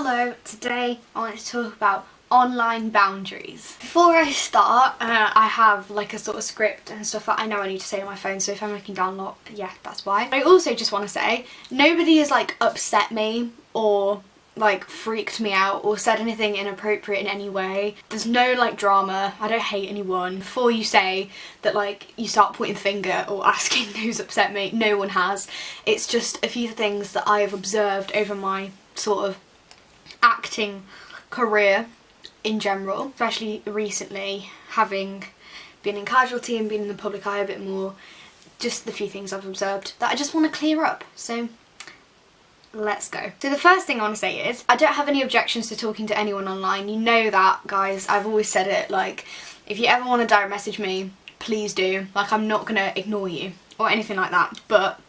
Hello, today I want to talk about online boundaries. Before I start, I have like a sort of script and stuff that I know I need to say on my phone, so if I'm looking down a lot, yeah, that's why. I also just want to say, nobody has like upset me or like freaked me out or said anything inappropriate in any way. There's no like drama. I don't hate anyone. Before you say that like you start pointing the finger or asking who's upset me, no one has. It's just a few things that I have observed over my sort of acting career in general, especially recently, having been in casualty and been in the public eye a bit more. Just the few things I've observed that I just want to clear up, so let's go. So the first thing I want to say is, I don't have any objections to talking to anyone online. You know that, guys. I've always said it, like, if you ever want to direct message me, please do. Like, I'm not gonna ignore you or anything like that, but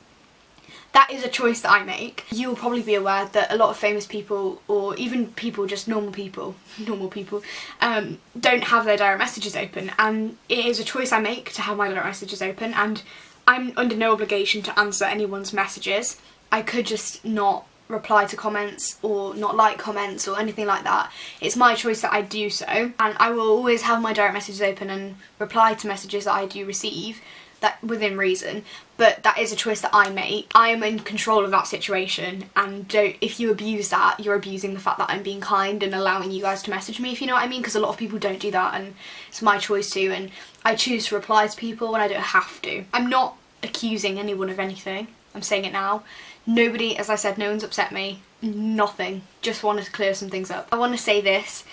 that is a choice that I make. You'll probably be aware that a lot of famous people, or even people, just normal people, don't have their direct messages open, and it is a choice I make to have my direct messages open, and I'm under no obligation to answer anyone's messages. I could just not reply to comments or not like comments or anything like that. It's my choice that I do so, and I will always have my direct messages open and reply to messages that I do receive, that within reason, but that is a choice that I make. I am in control of that situation, and if you abuse that, you're abusing the fact that I'm being kind and allowing you guys to message me, if you know what I mean, because a lot of people don't do that, and it's my choice to, and I choose to reply to people when I don't have to. I'm not accusing anyone of anything, I'm saying it now. Nobody, as I said, no one's upset me, nothing. Just wanted to clear some things up. I want to say this,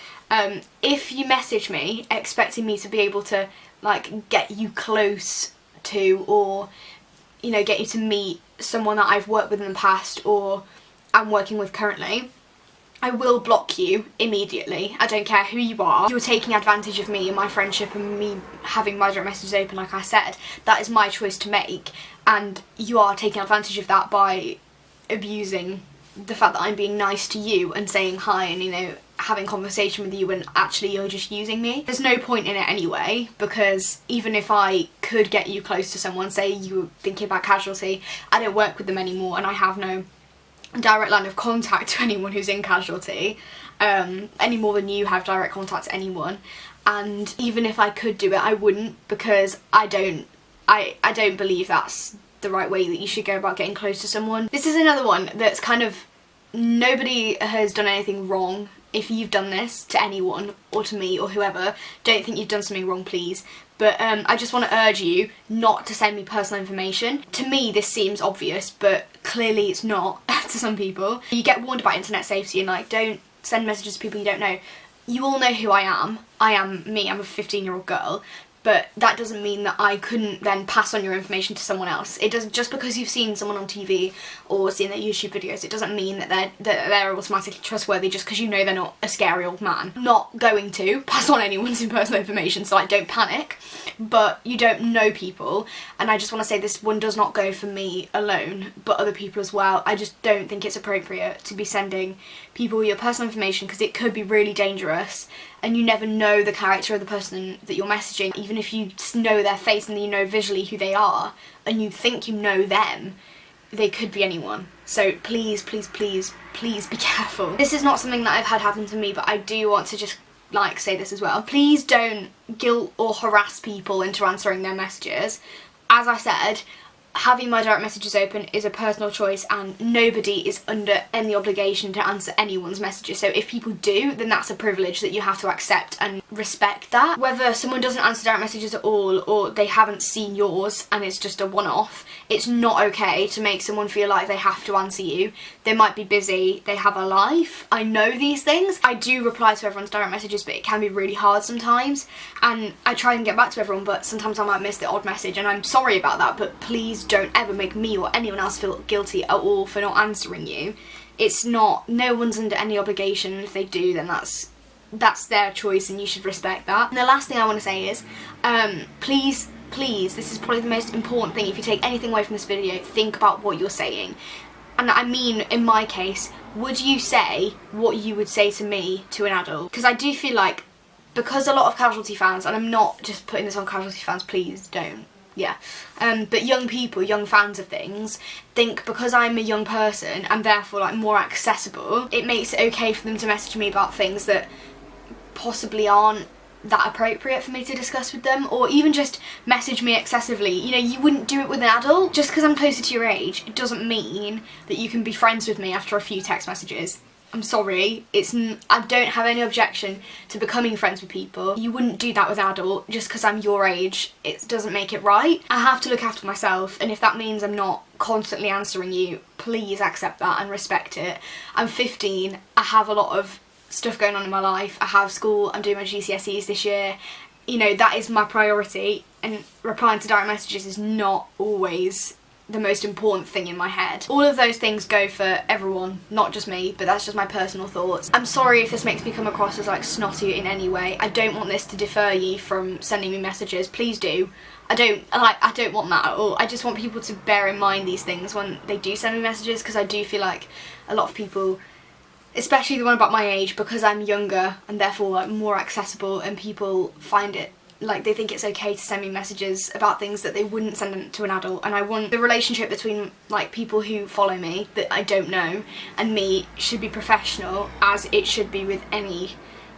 if you message me expecting me to be able to like get you close to, or you know, get you to meet someone that I've worked with in the past or I'm working with currently, I will block you immediately. I don't care who you are. You're taking advantage of me and my friendship and me having my direct messages open, like I said. That is my choice to make, and you are taking advantage of that by abusing the fact that I'm being nice to you and saying hi and, you know, having conversation with you when actually you're just using me. There's no point in it anyway, because even if I could get you close to someone, say you were thinking about casualty, I don't work with them anymore and I have no direct line of contact to anyone who's in casualty, any more than you have direct contact to anyone, and even if I could do it, I wouldn't, because I don't believe that's the right way that you should go about getting close to someone. This is another one that's kind of, nobody has done anything wrong. If you've done this to anyone or to me or whoever, don't think you've done something wrong, please. But I just want to urge you not to send me personal information. To me this seems obvious, but clearly it's not to some people. You get warned about internet safety and like, don't send messages to people you don't know. You all know who I am. I am me, I'm a 15-year-old girl. But that doesn't mean that I couldn't then pass on your information to someone else. It doesn't, just because you've seen someone on TV or seen their YouTube videos, it doesn't mean that they're automatically trustworthy just because you know they're not a scary old man. I'm not going to pass on anyone's personal information, so like, don't panic. But you don't know people, and I just want to say this one does not go for me alone, but other people as well. I just don't think it's appropriate to be sending people your personal information, because it could be really dangerous, and you never know the character of the person that you're messaging. Even if you know their face and you know visually who they are, and you think you know them, they could be anyone. So please, please, please, please be careful. This is not something that I've had happen to me, but I do want to just like say this as well. Please don't guilt or harass people into answering their messages. As I said, having my direct messages open is a personal choice, and nobody is under any obligation to answer anyone's messages. So if people do, then that's a privilege that you have to accept and respect that. Whether someone doesn't answer direct messages at all, or they haven't seen yours and it's just a one-off, it's not okay to make someone feel like they have to answer you. They might be busy, they have a life. I know these things. I do reply to everyone's direct messages, but it can be really hard sometimes, and I try and get back to everyone, but sometimes I might miss the odd message, and I'm sorry about that, but please don't ever make me or anyone else feel guilty at all for not answering you. It's not, no one's under any obligation, and if they do, then that's their choice and you should respect that. And the last thing I want to say is, please, this is probably the most important thing. If you take anything away from this video, think about what you're saying. And I mean, in my case, would you say what you would say to me to an adult? Because I do feel like, because a lot of casualty fans, and I'm not just putting this on casualty fans, please don't yeah. But young people, young fans of things, think because I'm a young person and therefore like more accessible, it makes it okay for them to message me about things that possibly aren't that appropriate for me to discuss with them, or even just message me excessively. You know, you wouldn't do it with an adult. Just because I'm closer to your age, it doesn't mean that you can be friends with me after a few text messages. I'm sorry, I don't have any objection to becoming friends with people. You wouldn't do that with an adult. Just because I'm your age, it doesn't make it right. I have to look after myself, and if that means I'm not constantly answering you, please accept that and respect it. I'm 15, I have a lot of stuff going on in my life. I have school, I'm doing my GCSEs this year. You know, that is my priority, and replying to direct messages is not always the most important thing in my head. All of those things go for everyone, not just me, but that's just my personal thoughts. I'm sorry if this makes me come across as like snotty in any way. I don't want this to deter you from sending me messages. Please do. I don't want that at all. I just want people to bear in mind these things when they do send me messages, because I do feel like a lot of people, especially the one about my age, because I'm younger and therefore like more accessible, and people find it like they think it's okay to send me messages about things that they wouldn't send to an adult. And I want the relationship between like people who follow me that I don't know and me should be professional, as it should be with anyone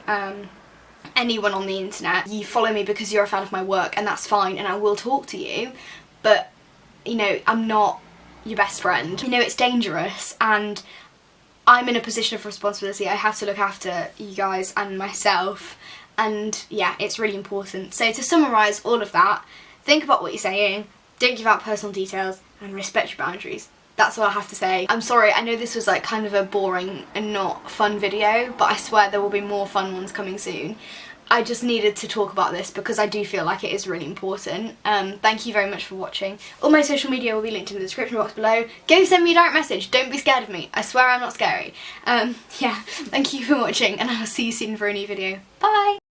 on the internet. You follow me because you're a fan of my work, and that's fine, and I will talk to you, but you know, I'm not your best friend. You know, it's dangerous, and I'm in a position of responsibility. I have to look after you guys and myself, and yeah, it's really important. So to summarise all of that, think about what you're saying, don't give out personal details, and respect your boundaries. That's all I have to say. I'm sorry, I know this was like kind of a boring and not fun video, but I swear there will be more fun ones coming soon. I just needed to talk about this because I do feel like it is really important. Thank you very much for watching. All my social media will be linked in the description box below. Go send me a direct message, don't be scared of me. I swear I'm not scary. Yeah, thank you for watching, and I'll see you soon for a new video. Bye!